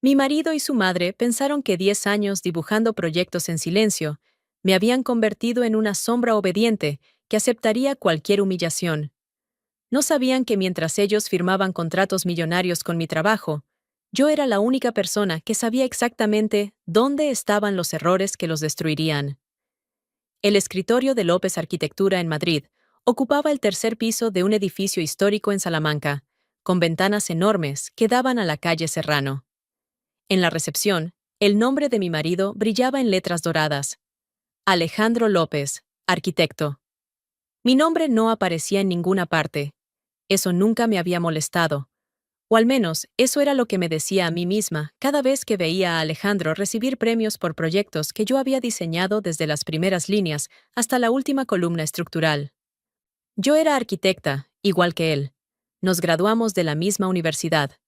Mi marido y su madre pensaron que 10 años dibujando proyectos en silencio me habían convertido en una sombra obediente que aceptaría cualquier humillación. No sabían que mientras ellos firmaban contratos millonarios con mi trabajo, yo era la única persona que sabía exactamente dónde estaban los errores que los destruirían. El escritorio de López Arquitectura en Madrid ocupaba el tercer piso de un edificio histórico en Salamanca, con ventanas enormes que daban a la calle Serrano. En la recepción, el nombre de mi marido brillaba en letras doradas. Alejandro López, arquitecto. Mi nombre no aparecía en ninguna parte. Eso nunca me había molestado. O al menos, eso era lo que me decía a mí misma cada vez que veía a Alejandro recibir premios por proyectos que yo había diseñado desde las primeras líneas hasta la última columna estructural. Yo era arquitecta, igual que él. Nos graduamos de la misma universidad.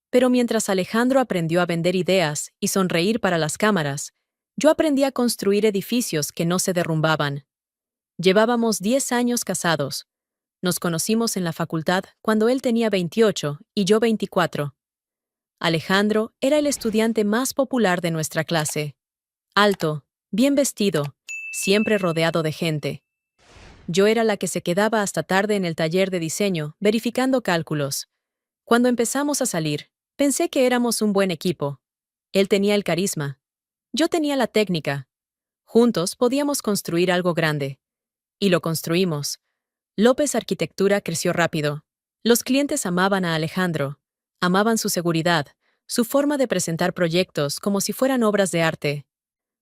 Pero mientras Alejandro aprendió a vender ideas y sonreír para las cámaras, yo aprendí a construir edificios que no se derrumbaban. Llevábamos 10 años casados. Nos conocimos en la facultad cuando él tenía 28 y yo 24. Alejandro era el estudiante más popular de nuestra clase. Alto, bien vestido, siempre rodeado de gente. Yo era la que se quedaba hasta tarde en el taller de diseño, verificando cálculos. Cuando empezamos a salir, pensé que éramos un buen equipo. Él tenía el carisma. Yo tenía la técnica. Juntos podíamos construir algo grande. Y lo construimos. López Arquitectura creció rápido. Los clientes amaban a Alejandro. Amaban su seguridad, su forma de presentar proyectos como si fueran obras de arte,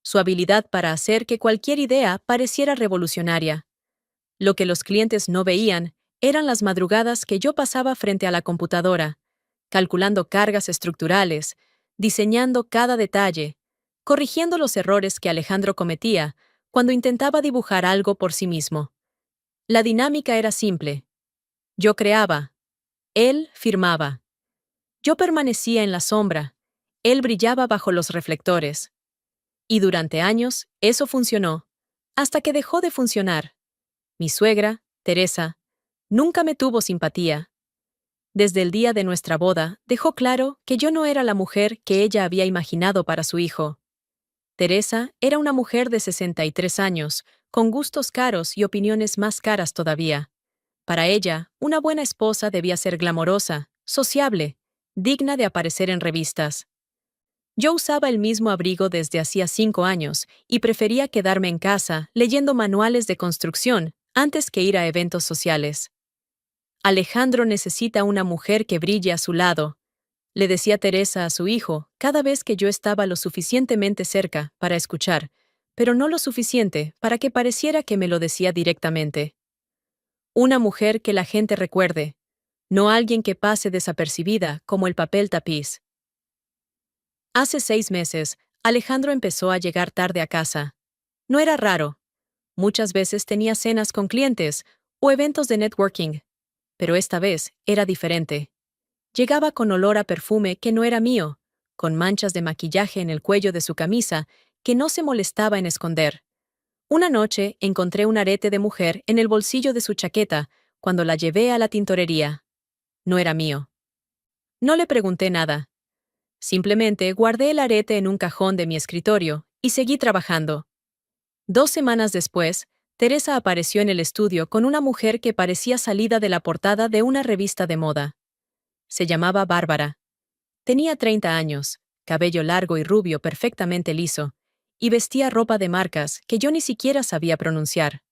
su habilidad para hacer que cualquier idea pareciera revolucionaria. Lo que los clientes no veían eran las madrugadas que yo pasaba frente a la computadora, calculando cargas estructurales, diseñando cada detalle, corrigiendo los errores que Alejandro cometía cuando intentaba dibujar algo por sí mismo. La dinámica era simple. Yo creaba. Él firmaba. Yo permanecía en la sombra. Él brillaba bajo los reflectores. Y durante años, eso funcionó, hasta que dejó de funcionar. Mi suegra, Teresa, nunca me tuvo simpatía. Desde el día de nuestra boda, dejó claro que yo no era la mujer que ella había imaginado para su hijo. Teresa era una mujer de 63 años, con gustos caros y opiniones más caras todavía. Para ella, una buena esposa debía ser glamorosa, sociable, digna de aparecer en revistas. Yo usaba el mismo abrigo desde hacía 5 años y prefería quedarme en casa leyendo manuales de construcción antes que ir a eventos sociales. Alejandro necesita una mujer que brille a su lado, le decía Teresa a su hijo cada vez que yo estaba lo suficientemente cerca para escuchar, pero no lo suficiente para que pareciera que me lo decía directamente. Una mujer que la gente recuerde, no alguien que pase desapercibida como el papel tapiz. Hace 6 meses, Alejandro empezó a llegar tarde a casa. No era raro. Muchas veces tenía cenas con clientes o eventos de networking, pero esta vez era diferente. Llegaba con olor a perfume que no era mío, con manchas de maquillaje en el cuello de su camisa que no se molestaba en esconder. Una noche encontré un arete de mujer en el bolsillo de su chaqueta cuando la llevé a la tintorería. No era mío. No le pregunté nada. Simplemente guardé el arete en un cajón de mi escritorio y seguí trabajando. 2 semanas después, Teresa apareció en el estudio con una mujer que parecía salida de la portada de una revista de moda. Se llamaba Bárbara. Tenía 30 años, cabello largo y rubio perfectamente liso, y vestía ropa de marcas que yo ni siquiera sabía pronunciar.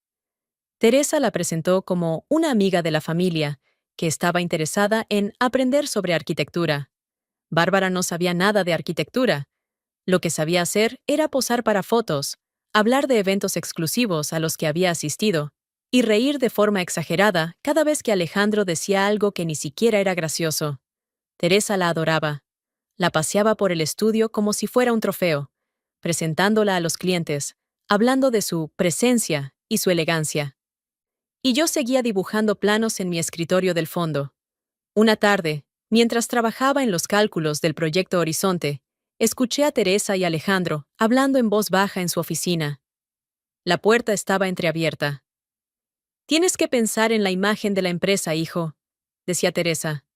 Teresa la presentó como una amiga de la familia, que estaba interesada en aprender sobre arquitectura. Bárbara no sabía nada de arquitectura. Lo que sabía hacer era posar para fotos, hablar de eventos exclusivos a los que había asistido, y reír de forma exagerada cada vez que Alejandro decía algo que ni siquiera era gracioso. Teresa la adoraba. La paseaba por el estudio como si fuera un trofeo, presentándola a los clientes, hablando de su presencia y su elegancia. Y yo seguía dibujando planos en mi escritorio del fondo. Una tarde, mientras trabajaba en los cálculos del proyecto Horizonte, escuché a Teresa y Alejandro hablando en voz baja en su oficina. La puerta estaba entreabierta. «Tienes que pensar en la imagen de la empresa, hijo», decía Teresa.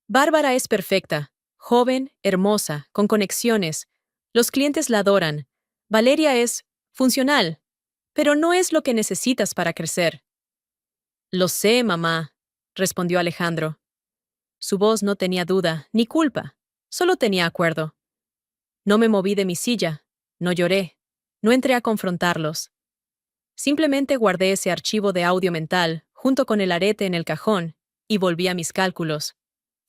«Bárbara es perfecta, joven, hermosa, con conexiones. Los clientes la adoran. Valeria es funcional, pero no es lo que necesitas para crecer. Lo sé, mamá, respondió Alejandro. Su voz no tenía duda ni culpa, solo tenía acuerdo. No me moví de mi silla, no lloré, no entré a confrontarlos. Simplemente guardé ese archivo de audio mental, junto con el arete en el cajón, y volví a mis cálculos.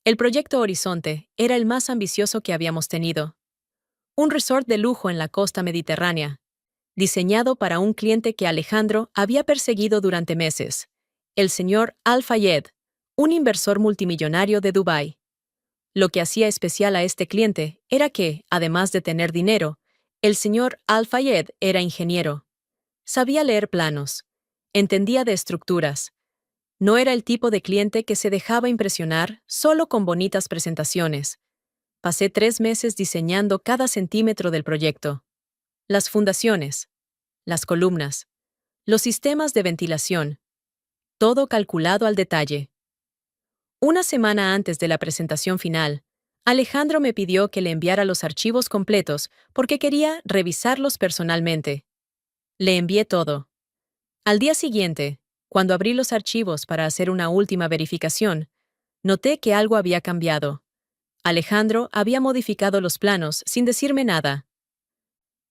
El proyecto Horizonte era el más ambicioso que habíamos tenido. Un resort de lujo en la costa mediterránea, diseñado para un cliente que Alejandro había perseguido durante meses, el señor Al-Fayed, un inversor multimillonario de Dubái. Lo que hacía especial a este cliente era que, además de tener dinero, el señor Al-Fayed era ingeniero. Sabía leer planos, entendía de estructuras. No era el tipo de cliente que se dejaba impresionar solo con bonitas presentaciones. Pasé 3 meses diseñando cada centímetro del proyecto. Las fundaciones, las columnas, los sistemas de ventilación, todo calculado al detalle. Una semana antes de la presentación final, Alejandro me pidió que le enviara los archivos completos porque quería revisarlos personalmente. Le envié todo. Al día siguiente, cuando abrí los archivos para hacer una última verificación, noté que algo había cambiado. Alejandro había modificado los planos sin decirme nada.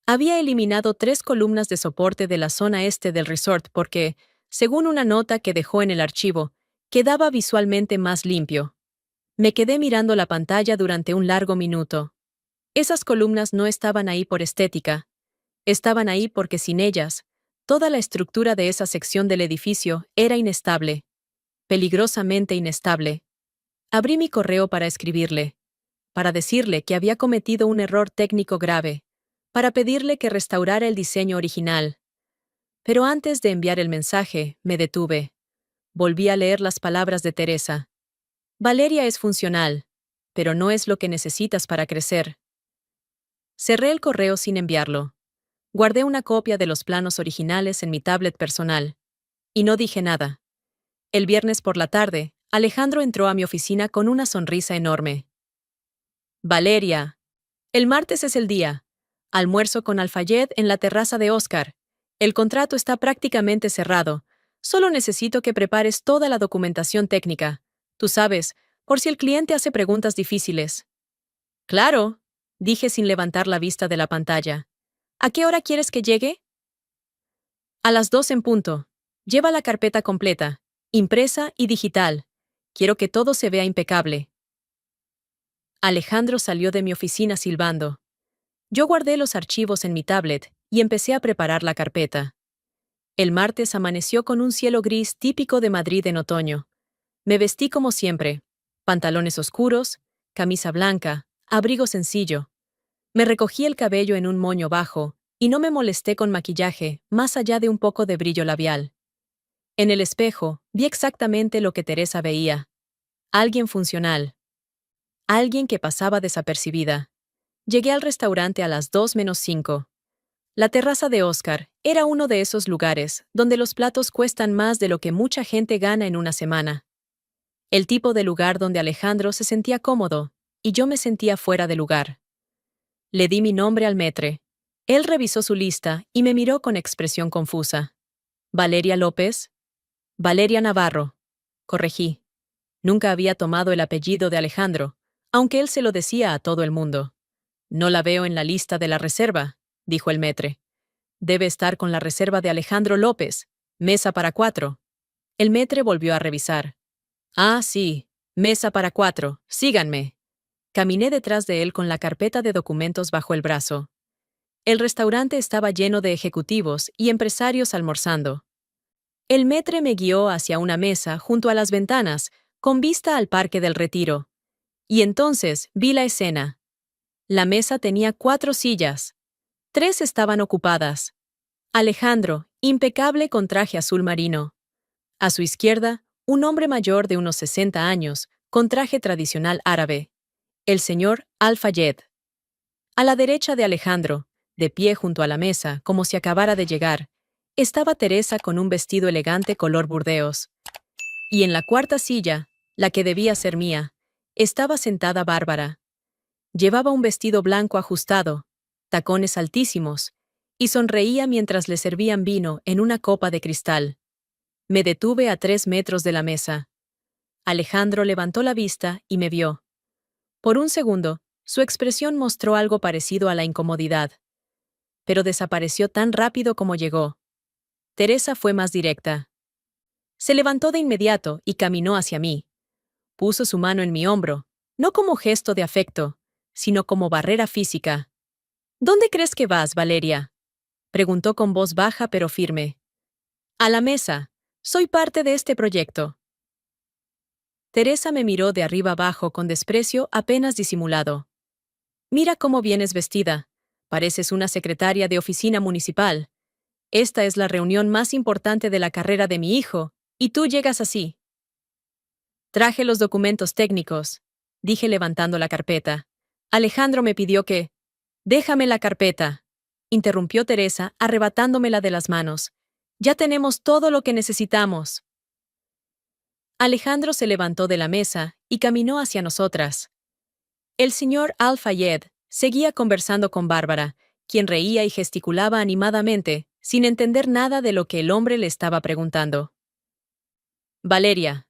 Había eliminado 3 columnas de soporte de la zona este del resort porque, según una nota que dejó en el archivo, quedaba visualmente más limpio. Me quedé mirando la pantalla durante un largo minuto. Esas columnas no estaban ahí por estética. Estaban ahí porque sin ellas, toda la estructura de esa sección del edificio era inestable. Peligrosamente inestable. Abrí mi correo para escribirle. Para decirle que había cometido un error técnico grave. Para pedirle que restaurara el diseño original. Pero antes de enviar el mensaje, me detuve. Volví a leer las palabras de Teresa. Valeria es funcional, pero no es lo que necesitas para crecer. Cerré el correo sin enviarlo. Guardé una copia de los planos originales en mi tablet personal. Y no dije nada. El viernes por la tarde, Alejandro entró a mi oficina con una sonrisa enorme. Valeria, el martes es el día. Almuerzo con Al-Fayed en la terraza de Oscar. El contrato está prácticamente cerrado. Solo necesito que prepares toda la documentación técnica. Tú sabes, por si el cliente hace preguntas difíciles. Claro, dije sin levantar la vista de la pantalla. ¿A qué hora quieres que llegue? A las 2 en punto. Lleva la carpeta completa, impresa y digital. Quiero que todo se vea impecable. Alejandro salió de mi oficina silbando. Yo guardé los archivos en mi tablet y empecé a preparar la carpeta. El martes amaneció con un cielo gris típico de Madrid en otoño. Me vestí como siempre, pantalones oscuros, camisa blanca, abrigo sencillo. Me recogí el cabello en un moño bajo y no me molesté con maquillaje, más allá de un poco de brillo labial. En el espejo, vi exactamente lo que Teresa veía. Alguien funcional. Alguien que pasaba desapercibida. Llegué al restaurante a las 2 menos 5. La terraza de Oscar era uno de esos lugares donde los platos cuestan más de lo que mucha gente gana en una semana. El tipo de lugar donde Alejandro se sentía cómodo y yo me sentía fuera de lugar. Le di mi nombre al maître. Él revisó su lista y me miró con expresión confusa. ¿Valeria López? Valeria Navarro. Corregí. Nunca había tomado el apellido de Alejandro, aunque él se lo decía a todo el mundo. No la veo en la lista de la reserva, dijo el maître. Debe estar con la reserva de Alejandro López. Mesa para 4. El maître volvió a revisar. Ah, sí. Mesa para 4. Síganme. Caminé detrás de él con la carpeta de documentos bajo el brazo. El restaurante estaba lleno de ejecutivos y empresarios almorzando. El maître me guió hacia una mesa junto a las ventanas, con vista al Parque del Retiro. Y entonces vi la escena. La mesa tenía 4 sillas. 3 estaban ocupadas. Alejandro, impecable con traje azul marino. A su izquierda, un hombre mayor de unos 60 años, con traje tradicional árabe. El señor Al-Fayed. A la derecha de Alejandro, de pie junto a la mesa, como si acabara de llegar, estaba Teresa con un vestido elegante color burdeos. Y en la cuarta silla, la que debía ser mía, estaba sentada Bárbara. Llevaba un vestido blanco ajustado, tacones altísimos, y sonreía mientras le servían vino en una copa de cristal. Me detuve a 3 metros de la mesa. Alejandro levantó la vista y me vio. Por un segundo, su expresión mostró algo parecido a la incomodidad. Pero desapareció tan rápido como llegó. Teresa fue más directa. Se levantó de inmediato y caminó hacia mí. Puso su mano en mi hombro, no como gesto de afecto, sino como barrera física. ¿Dónde crees que vas, Valeria? Preguntó con voz baja pero firme. A la mesa. Soy parte de este proyecto. Teresa me miró de arriba abajo con desprecio apenas disimulado. Mira cómo vienes vestida. Pareces una secretaria de oficina municipal. Esta es la reunión más importante de la carrera de mi hijo, y tú llegas así. Traje los documentos técnicos, dije levantando la carpeta. Alejandro me pidió que... Déjame la carpeta, interrumpió Teresa, arrebatándomela de las manos. Ya tenemos todo lo que necesitamos. Alejandro se levantó de la mesa y caminó hacia nosotras. El señor Al-Fayed seguía conversando con Bárbara, quien reía y gesticulaba animadamente, sin entender nada de lo que el hombre le estaba preguntando. Valeria,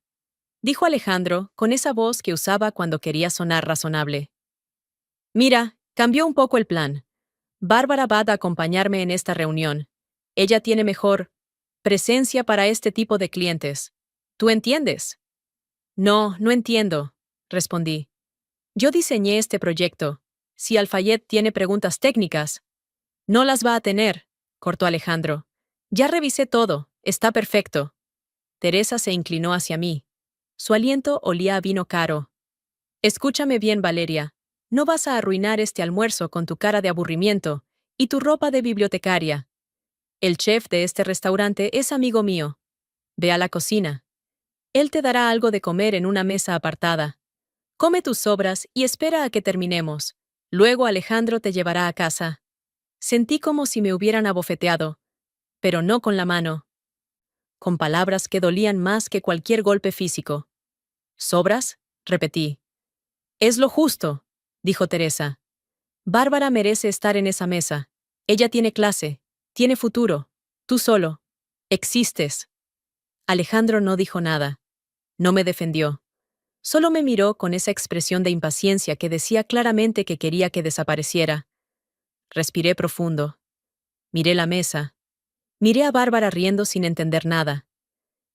dijo Alejandro con esa voz que usaba cuando quería sonar razonable. Mira, cambió un poco el plan. Bárbara va a acompañarme en esta reunión. Ella tiene mejor presencia para este tipo de clientes. ¿Tú entiendes? No, no entiendo, respondí. Yo diseñé este proyecto. Si Al-Fayed tiene preguntas técnicas, no las va a tener, cortó Alejandro. Ya revisé todo, está perfecto. Teresa se inclinó hacia mí. Su aliento olía a vino caro. Escúchame bien, Valeria. No vas a arruinar este almuerzo con tu cara de aburrimiento y tu ropa de bibliotecaria. El chef de este restaurante es amigo mío. Ve a la cocina. Él te dará algo de comer en una mesa apartada. Come tus sobras y espera a que terminemos. Luego Alejandro te llevará a casa. Sentí como si me hubieran abofeteado, pero no con la mano. Con palabras que dolían más que cualquier golpe físico. ¿Sobras? Repetí. Es lo justo, dijo Teresa. Bárbara merece estar en esa mesa. Ella tiene clase, tiene futuro. Tú solo. Existes. Alejandro no dijo nada. No me defendió. Solo me miró con esa expresión de impaciencia que decía claramente que quería que desapareciera. Respiré profundo. Miré la mesa. Miré a Bárbara riendo sin entender nada.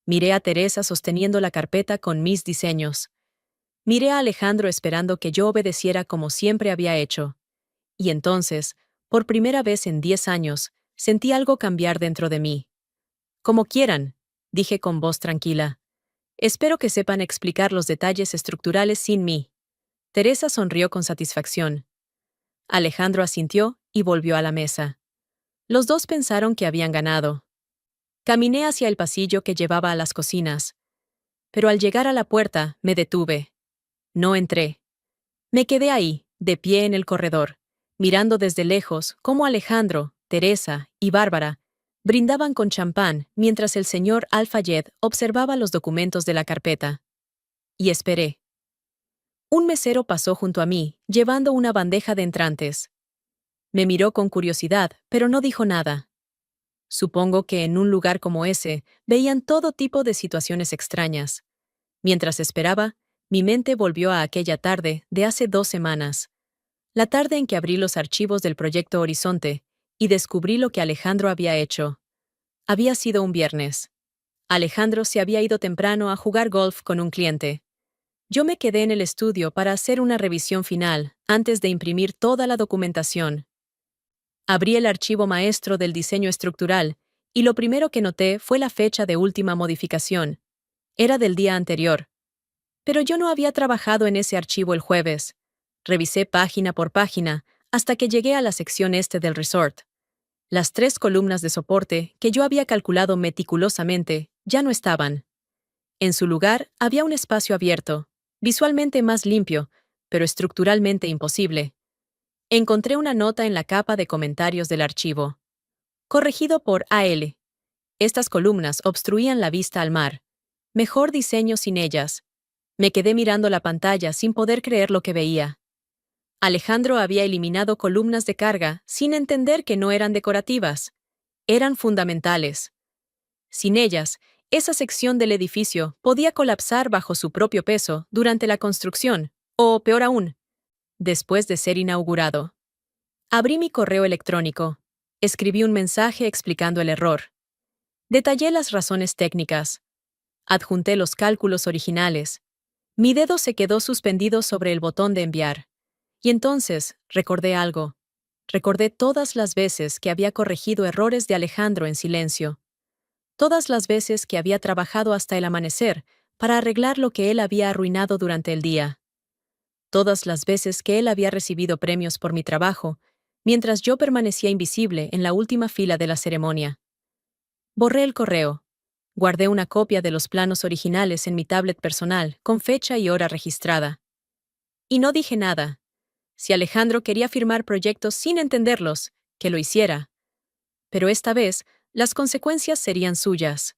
Miré a Teresa sosteniendo la carpeta con mis diseños. Miré a Alejandro esperando que yo obedeciera como siempre había hecho. Y entonces, por primera vez en 10 años, sentí algo cambiar dentro de mí. Como quieran, dije con voz tranquila. Espero que sepan explicar los detalles estructurales sin mí. Teresa sonrió con satisfacción. Alejandro asintió y volvió a la mesa. Los dos pensaron que habían ganado. Caminé hacia el pasillo que llevaba a las cocinas. Pero al llegar a la puerta, me detuve. No entré. Me quedé ahí, de pie en el corredor, mirando desde lejos cómo Alejandro, Teresa y Bárbara brindaban con champán mientras el señor Al-Fayed observaba los documentos de la carpeta. Y esperé. Un mesero pasó junto a mí, llevando una bandeja de entrantes. Me miró con curiosidad, pero no dijo nada. Supongo que en un lugar como ese veían todo tipo de situaciones extrañas. Mientras esperaba, mi mente volvió a aquella tarde de hace 2 semanas. La tarde en que abrí los archivos del Proyecto Horizonte y descubrí lo que Alejandro había hecho. Había sido un viernes. Alejandro se había ido temprano a jugar golf con un cliente. Yo me quedé en el estudio para hacer una revisión final, antes de imprimir toda la documentación. Abrí el archivo maestro del diseño estructural, y lo primero que noté fue la fecha de última modificación. Era del día anterior. Pero yo no había trabajado en ese archivo el jueves. Revisé página por página, hasta que llegué a la sección este del resort. Las 3 columnas de soporte, que yo había calculado meticulosamente, ya no estaban. En su lugar había un espacio abierto, visualmente más limpio, pero estructuralmente imposible. Encontré una nota en la capa de comentarios del archivo. Corregido por AL. Estas columnas obstruían la vista al mar. Mejor diseño sin ellas. Me quedé mirando la pantalla sin poder creer lo que veía. Alejandro había eliminado columnas de carga sin entender que no eran decorativas. Eran fundamentales. Sin ellas, esa sección del edificio podía colapsar bajo su propio peso durante la construcción, o peor aún, después de ser inaugurado. Abrí mi correo electrónico. Escribí un mensaje explicando el error. Detallé las razones técnicas. Adjunté los cálculos originales. Mi dedo se quedó suspendido sobre el botón de enviar. Y entonces recordé algo. Recordé todas las veces que había corregido errores de Alejandro en silencio. Todas las veces que había trabajado hasta el amanecer para arreglar lo que él había arruinado durante el día. Todas las veces que él había recibido premios por mi trabajo, mientras yo permanecía invisible en la última fila de la ceremonia. Borré el correo. Guardé una copia de los planos originales en mi tablet personal, con fecha y hora registrada. Y no dije nada. Si Alejandro quería firmar proyectos sin entenderlos, que lo hiciera. Pero esta vez, las consecuencias serían suyas.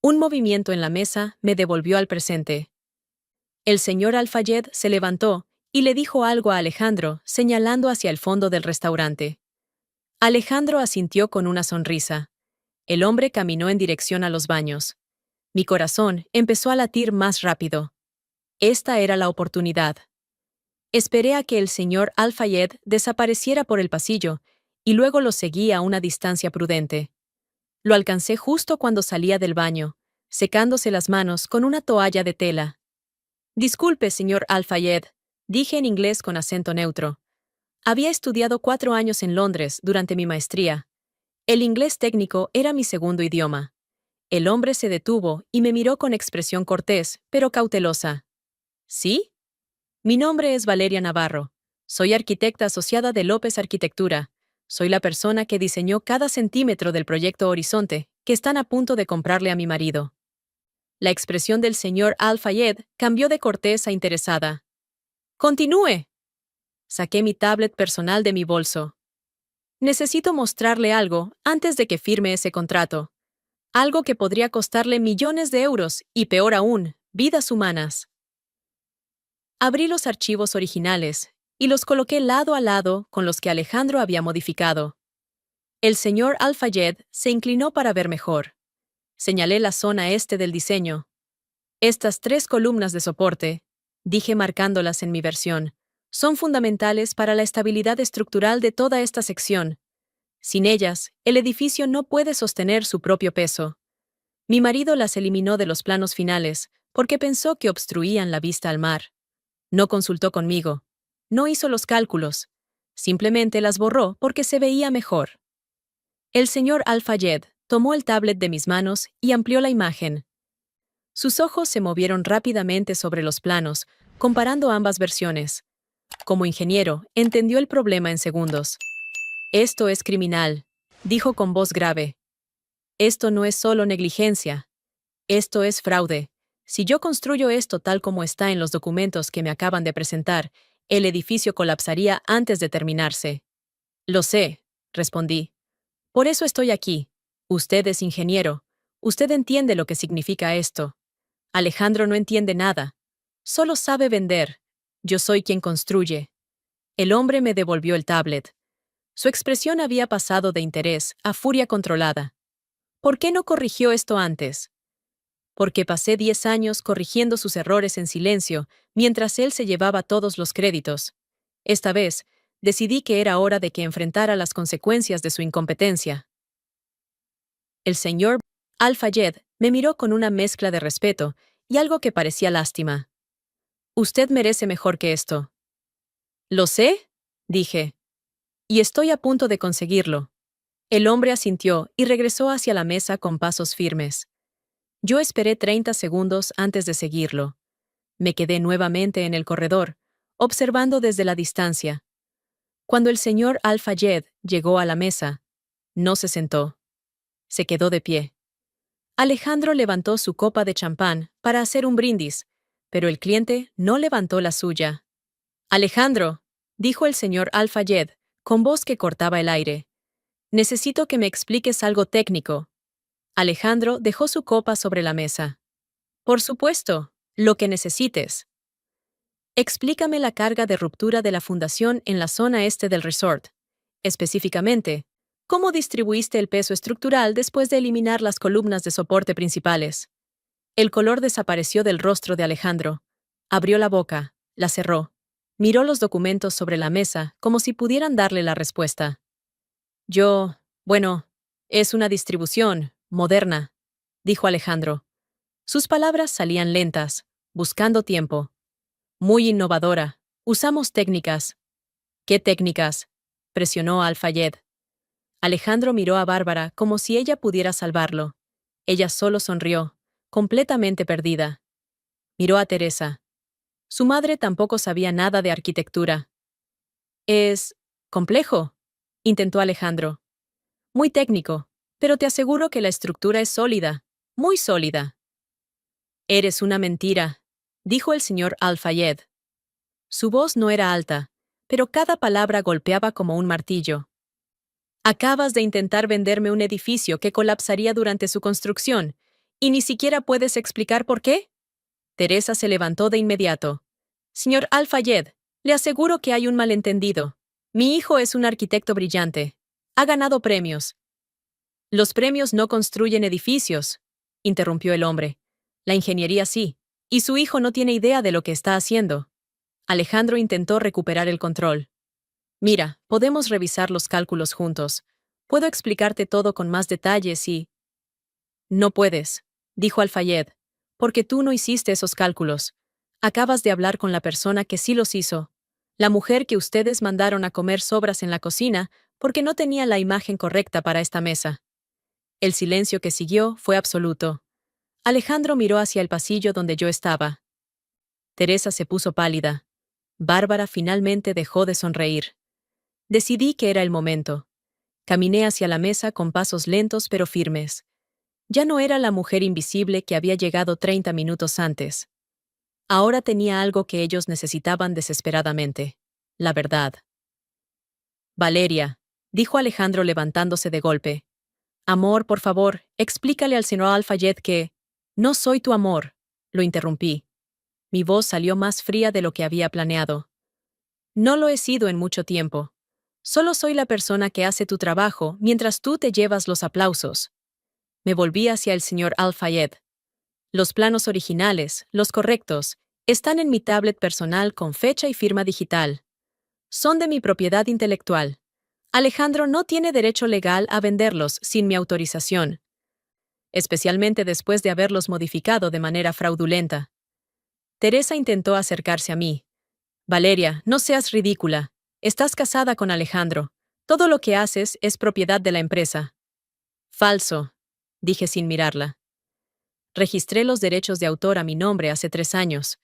Un movimiento en la mesa me devolvió al presente. El señor Al-Fayed se levantó y le dijo algo a Alejandro, señalando hacia el fondo del restaurante. Alejandro asintió con una sonrisa. El hombre caminó en dirección a los baños. Mi corazón empezó a latir más rápido. Esta era la oportunidad. Esperé a que el señor Al-Fayed desapareciera por el pasillo y luego lo seguí a una distancia prudente. Lo alcancé justo cuando salía del baño, secándose las manos con una toalla de tela. Disculpe, señor Al-Fayed, dije en inglés con acento neutro. Había estudiado 4 años en Londres durante mi maestría. El inglés técnico era mi segundo idioma. El hombre se detuvo y me miró con expresión cortés, pero cautelosa. ¿Sí? Mi nombre es Valeria Navarro. Soy arquitecta asociada de López Arquitectura. Soy la persona que diseñó cada centímetro del proyecto Horizonte, que están a punto de comprarle a mi marido. La expresión del señor Al-Fayed cambió de cortés a interesada. ¡Continúe! Saqué mi tablet personal de mi bolso. Necesito mostrarle algo antes de que firme ese contrato. Algo que podría costarle millones de euros y, peor aún, vidas humanas. Abrí los archivos originales y los coloqué lado a lado con los que Alejandro había modificado. El señor Al-Fayed se inclinó para ver mejor. Señalé la zona este del diseño. Estas 3 columnas de soporte, dije marcándolas en mi versión, son fundamentales para la estabilidad estructural de toda esta sección. Sin ellas, el edificio no puede sostener su propio peso. Mi marido las eliminó de los planos finales porque pensó que obstruían la vista al mar. No consultó conmigo. No hizo los cálculos. Simplemente las borró porque se veía mejor. El señor Al-Fayed tomó el tablet de mis manos y amplió la imagen. Sus ojos se movieron rápidamente sobre los planos, comparando ambas versiones. Como ingeniero, entendió el problema en segundos. Esto es criminal, dijo con voz grave. Esto no es solo negligencia. Esto es fraude. Si yo construyo esto tal como está en los documentos que me acaban de presentar, el edificio colapsaría antes de terminarse. Lo sé, respondí. Por eso estoy aquí. Usted es ingeniero. Usted entiende lo que significa esto. Alejandro no entiende nada. Solo sabe vender. Yo soy quien construye. El hombre me devolvió el tablet. Su expresión había pasado de interés a furia controlada. ¿Por qué no corrigió esto antes? Porque pasé 10 años corrigiendo sus errores en silencio, mientras él se llevaba todos los créditos. Esta vez, decidí que era hora de que enfrentara las consecuencias de su incompetencia. El señor Al-Fayed me miró con una mezcla de respeto y algo que parecía lástima. Usted merece mejor que esto. ¿Lo sé? Dije. Y estoy a punto de conseguirlo. El hombre asintió y regresó hacia la mesa con pasos firmes. Yo esperé 30 segundos antes de seguirlo. Me quedé nuevamente en el corredor, observando desde la distancia. Cuando el señor Al-Fayed llegó a la mesa, no se sentó. Se quedó de pie. Alejandro levantó su copa de champán para hacer un brindis, pero el cliente no levantó la suya. Alejandro, dijo el señor Al-Fayed, con voz que cortaba el aire. Necesito que me expliques algo técnico. Alejandro dejó su copa sobre la mesa. Por supuesto, lo que necesites. Explícame la carga de ruptura de la fundación en la zona este del resort. Específicamente, ¿cómo distribuiste el peso estructural después de eliminar las columnas de soporte principales? El color desapareció del rostro de Alejandro. Abrió la boca, la cerró. Miró los documentos sobre la mesa como si pudieran darle la respuesta. Bueno, es una distribución moderna, dijo Alejandro. Sus palabras salían lentas, buscando tiempo. Muy innovadora. Usamos técnicas. ¿Qué técnicas? Presionó a Al-Fayed. Alejandro miró a Bárbara como si ella pudiera salvarlo. Ella solo sonrió, completamente perdida. Miró a Teresa. Su madre tampoco sabía nada de arquitectura. Es complejo, intentó Alejandro. Muy técnico, pero te aseguro que la estructura es sólida, muy sólida. Eres una mentira, dijo el señor Al-Fayed. Su voz no era alta, pero cada palabra golpeaba como un martillo. Acabas de intentar venderme un edificio que colapsaría durante su construcción, ¿y ni siquiera puedes explicar por qué? Teresa se levantó de inmediato. Señor Al-Fayed, le aseguro que hay un malentendido. Mi hijo es un arquitecto brillante. Ha ganado premios. Los premios no construyen edificios, interrumpió el hombre. La ingeniería sí, y su hijo no tiene idea de lo que está haciendo. Alejandro intentó recuperar el control. Mira, podemos revisar los cálculos juntos. Puedo explicarte todo con más detalles y... No puedes, dijo Al-Fayed, porque tú no hiciste esos cálculos. Acabas de hablar con la persona que sí los hizo. La mujer que ustedes mandaron a comer sobras en la cocina porque no tenía la imagen correcta para esta mesa. El silencio que siguió fue absoluto. Alejandro miró hacia el pasillo donde yo estaba. Teresa se puso pálida. Bárbara finalmente dejó de sonreír. Decidí que era el momento. Caminé hacia la mesa con pasos lentos pero firmes. Ya no era la mujer invisible que había llegado 30 minutos antes. Ahora tenía algo que ellos necesitaban desesperadamente: la verdad. Valeria, dijo Alejandro levantándose de golpe. Amor, por favor, explícale al señor Al-Fayed que... No soy tu amor, lo interrumpí. Mi voz salió más fría de lo que había planeado. No lo he sido en mucho tiempo. Solo soy la persona que hace tu trabajo mientras tú te llevas los aplausos. Me volví hacia el señor Al-Fayed. Los planos originales, los correctos, están en mi tablet personal con fecha y firma digital. Son de mi propiedad intelectual. Alejandro no tiene derecho legal a venderlos sin mi autorización, especialmente después de haberlos modificado de manera fraudulenta. Teresa intentó acercarse a mí. Valeria, no seas ridícula. Estás casada con Alejandro. Todo lo que haces es propiedad de la empresa. Falso, dije sin mirarla. Registré los derechos de autor a mi nombre hace 3 años,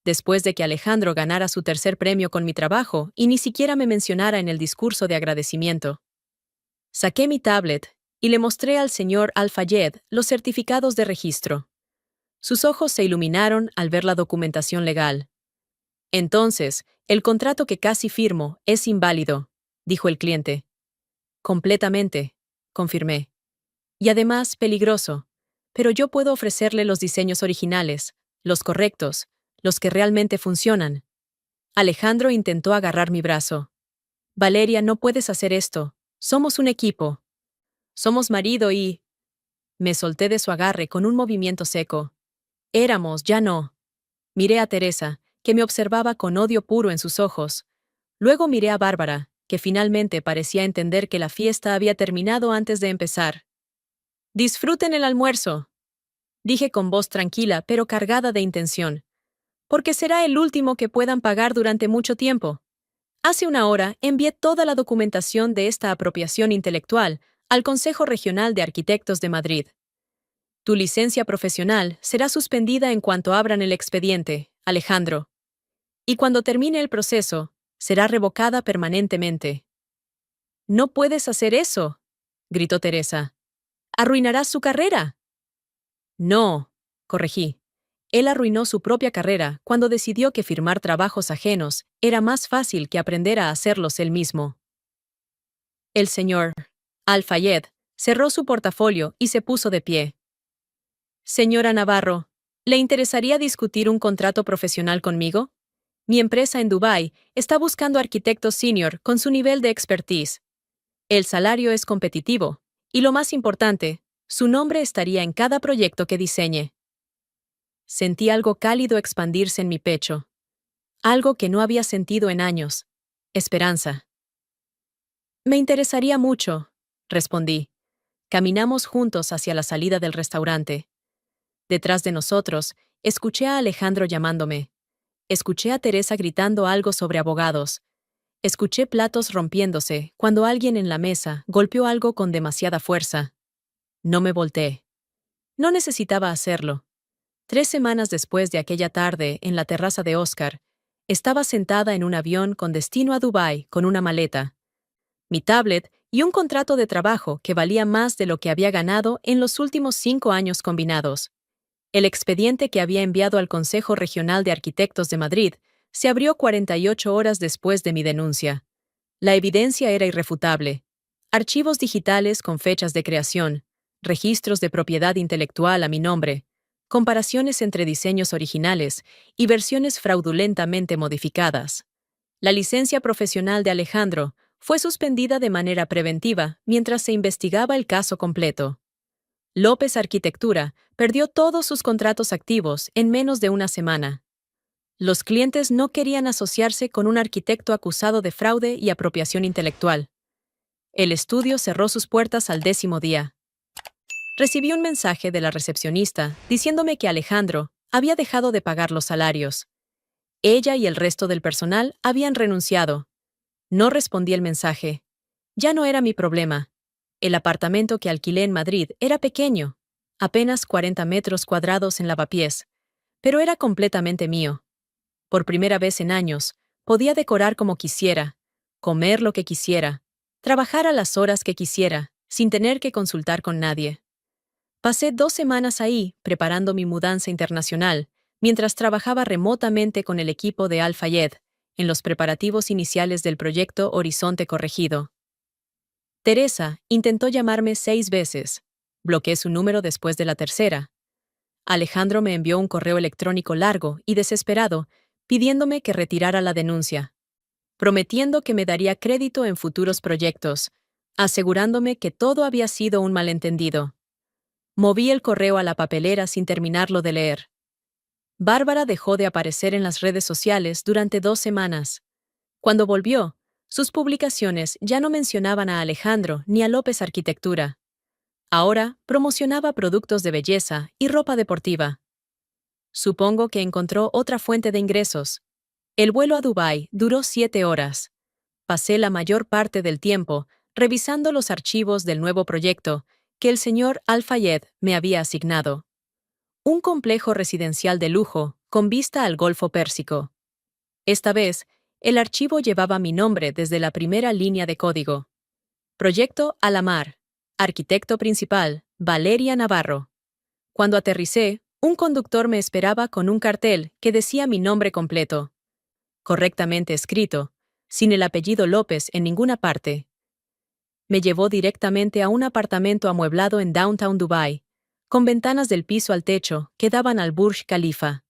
después de que Alejandro ganara su tercer premio con mi trabajo y ni siquiera me mencionara en el discurso de agradecimiento. Saqué mi tablet y le mostré al señor Al-Fayed los certificados de registro. Sus ojos se iluminaron al ver la documentación legal. Entonces, el contrato que casi firmo es inválido, dijo el cliente. Completamente, confirmé. Y además peligroso. Pero yo puedo ofrecerle los diseños originales, los correctos, los que realmente funcionan. Alejandro intentó agarrar mi brazo. Valeria, no puedes hacer esto. Somos un equipo. Somos marido y... Me solté de su agarre con un movimiento seco. Éramos, ya no. Miré a Teresa, que me observaba con odio puro en sus ojos. Luego miré a Bárbara, que finalmente parecía entender que la fiesta había terminado antes de empezar. Disfruten el almuerzo, dije con voz tranquila pero cargada de intención, porque será el último que puedan pagar durante mucho tiempo. Hace 1 hora envié toda la documentación de esta apropiación intelectual al Consejo Regional de Arquitectos de Madrid. Tu licencia profesional será suspendida en cuanto abran el expediente, Alejandro. Y cuando termine el proceso, será revocada permanentemente. No puedes hacer eso, gritó Teresa. Arruinarás su carrera. No, corregí. Él arruinó su propia carrera cuando decidió que firmar trabajos ajenos era más fácil que aprender a hacerlos él mismo. El señor Al-Fayed cerró su portafolio y se puso de pie. Señora Navarro, ¿le interesaría discutir un contrato profesional conmigo? Mi empresa en Dubái está buscando arquitectos senior con su nivel de expertise. El salario es competitivo, y lo más importante, su nombre estaría en cada proyecto que diseñe. Sentí algo cálido expandirse en mi pecho. Algo que no había sentido en años. Esperanza. Me interesaría mucho, respondí. Caminamos juntos hacia la salida del restaurante. Detrás de nosotros, escuché a Alejandro llamándome. Escuché a Teresa gritando algo sobre abogados. Escuché platos rompiéndose cuando alguien en la mesa golpeó algo con demasiada fuerza. No me volteé. No necesitaba hacerlo. 3 semanas después de aquella tarde en la terraza de Oscar, estaba sentada en un avión con destino a Dubái con una maleta, mi tablet y un contrato de trabajo que valía más de lo que había ganado en los últimos 5 años combinados. El expediente que había enviado al Consejo Regional de Arquitectos de Madrid se abrió 48 horas después de mi denuncia. La evidencia era irrefutable. Archivos digitales con fechas de creación, registros de propiedad intelectual a mi nombre, comparaciones entre diseños originales y versiones fraudulentamente modificadas. La licencia profesional de Alejandro fue suspendida de manera preventiva mientras se investigaba el caso completo. López Arquitectura perdió todos sus contratos activos en menos de una semana. Los clientes no querían asociarse con un arquitecto acusado de fraude y apropiación intelectual. El estudio cerró sus puertas al 10º día. Recibí un mensaje de la recepcionista diciéndome que Alejandro había dejado de pagar los salarios. Ella y el resto del personal habían renunciado. No respondí el mensaje. Ya no era mi problema. El apartamento que alquilé en Madrid era pequeño, apenas 40 metros cuadrados en Lavapiés, pero era completamente mío. Por primera vez en años, podía decorar como quisiera, comer lo que quisiera, trabajar a las horas que quisiera, sin tener que consultar con nadie. Pasé 2 semanas ahí preparando mi mudanza internacional, mientras trabajaba remotamente con el equipo de Al Fayed, en los preparativos iniciales del proyecto Horizonte Corregido. Teresa intentó llamarme 6 veces. Bloqueé su número después de la tercera. Alejandro me envió un correo electrónico largo y desesperado, pidiéndome que retirara la denuncia, prometiendo que me daría crédito en futuros proyectos, asegurándome que todo había sido un malentendido. Moví el correo a la papelera sin terminarlo de leer. Bárbara dejó de aparecer en las redes sociales durante 2 semanas. Cuando volvió, sus publicaciones ya no mencionaban a Alejandro ni a López Arquitectura. Ahora promocionaba productos de belleza y ropa deportiva. Supongo que encontró otra fuente de ingresos. El vuelo a Dubái duró 7 horas. Pasé la mayor parte del tiempo revisando los archivos del nuevo proyecto que el señor Al Fayed me había asignado. Un complejo residencial de lujo con vista al Golfo Pérsico. Esta vez, el archivo llevaba mi nombre desde la primera línea de código. Proyecto Alamar. Arquitecto principal, Valeria Navarro. Cuando aterricé, un conductor me esperaba con un cartel que decía mi nombre completo. Correctamente escrito, sin el apellido López en ninguna parte. Me llevó directamente a un apartamento amueblado en Downtown Dubai, con ventanas del piso al techo que daban al Burj Khalifa.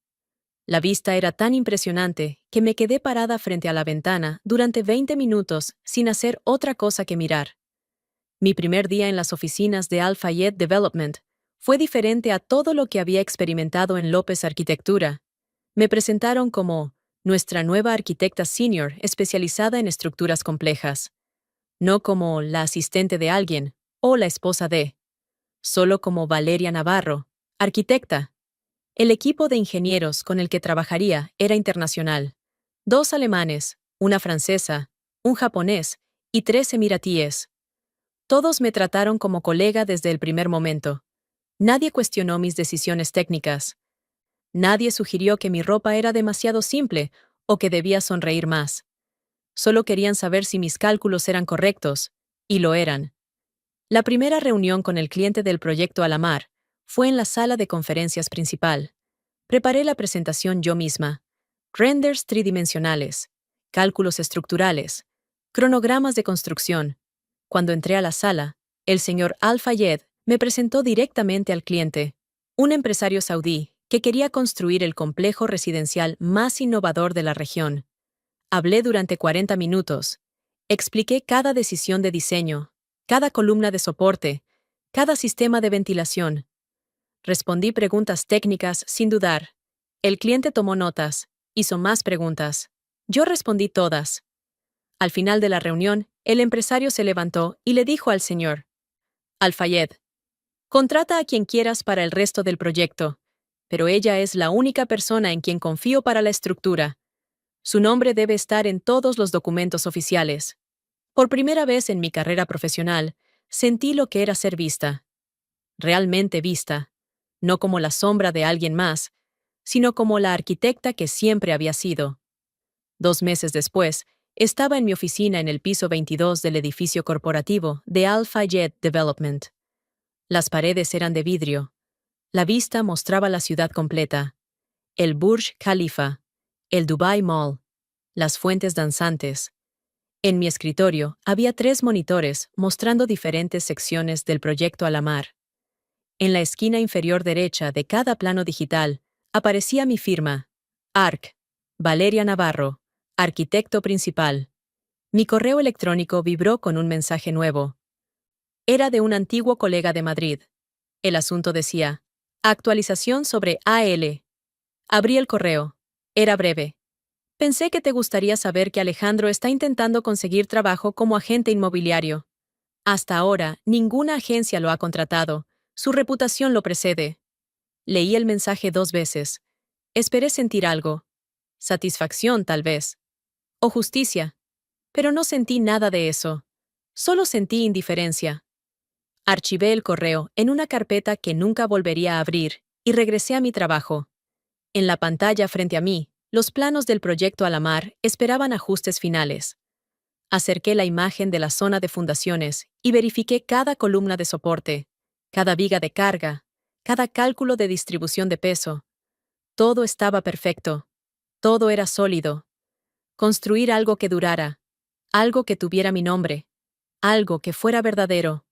La vista era tan impresionante que me quedé parada frente a la ventana durante 20 minutos sin hacer otra cosa que mirar. Mi primer día en las oficinas de Al Fayed Development fue diferente a todo lo que había experimentado en López Arquitectura. Me presentaron como nuestra nueva arquitecta senior especializada en estructuras complejas. No como la asistente de alguien o la esposa de, solo como Valeria Navarro, arquitecta. El equipo de ingenieros con el que trabajaría era internacional. 2 alemanes, una francesa, un japonés y 3 emiratíes. Todos me trataron como colega desde el primer momento. Nadie cuestionó mis decisiones técnicas. Nadie sugirió que mi ropa era demasiado simple o que debía sonreír más. Solo querían saber si mis cálculos eran correctos, y lo eran. La primera reunión con el cliente del proyecto Alamar fue en la sala de conferencias principal. Preparé la presentación yo misma. Renders tridimensionales, cálculos estructurales, cronogramas de construcción. Cuando entré a la sala, el señor Al Fayed me presentó directamente al cliente, un empresario saudí que quería construir el complejo residencial más innovador de la región. Hablé durante 40 minutos. Expliqué cada decisión de diseño, cada columna de soporte, cada sistema de ventilación. Respondí preguntas técnicas sin dudar. El cliente tomó notas, hizo más preguntas. Yo respondí todas. Al final de la reunión, el empresario se levantó y le dijo al señor Al-Fayed: contrata a quien quieras para el resto del proyecto, pero ella es la única persona en quien confío para la estructura. Su nombre debe estar en todos los documentos oficiales. Por primera vez en mi carrera profesional, sentí lo que era ser vista. Realmente vista. No como la sombra de alguien más, sino como la arquitecta que siempre había sido. 2 meses después, estaba en mi oficina en el piso 22 del edificio corporativo de Al-Fayed Development. Las paredes eran de vidrio. La vista mostraba la ciudad completa. El Burj Khalifa, el Dubai Mall, las fuentes danzantes. En mi escritorio había 3 monitores mostrando diferentes secciones del proyecto Alamar. En la esquina inferior derecha de cada plano digital aparecía mi firma, ARC, Valeria Navarro, arquitecto principal. Mi correo electrónico vibró con un mensaje nuevo. Era de un antiguo colega de Madrid. El asunto decía: actualización sobre AL. Abrí el correo. Era breve. Pensé que te gustaría saber que Alejandro está intentando conseguir trabajo como agente inmobiliario. Hasta ahora, ninguna agencia lo ha contratado. Su reputación lo precede. Leí el mensaje 2 veces. Esperé sentir algo. Satisfacción, tal vez. O justicia. Pero no sentí nada de eso. Solo sentí indiferencia. Archivé el correo en una carpeta que nunca volvería a abrir y regresé a mi trabajo. En la pantalla frente a mí, los planos del proyecto Alamar esperaban ajustes finales. Acerqué la imagen de la zona de fundaciones y verifiqué cada columna de soporte, cada viga de carga, cada cálculo de distribución de peso. Todo estaba perfecto. Todo era sólido. Construir algo que durara, algo que tuviera mi nombre, algo que fuera verdadero,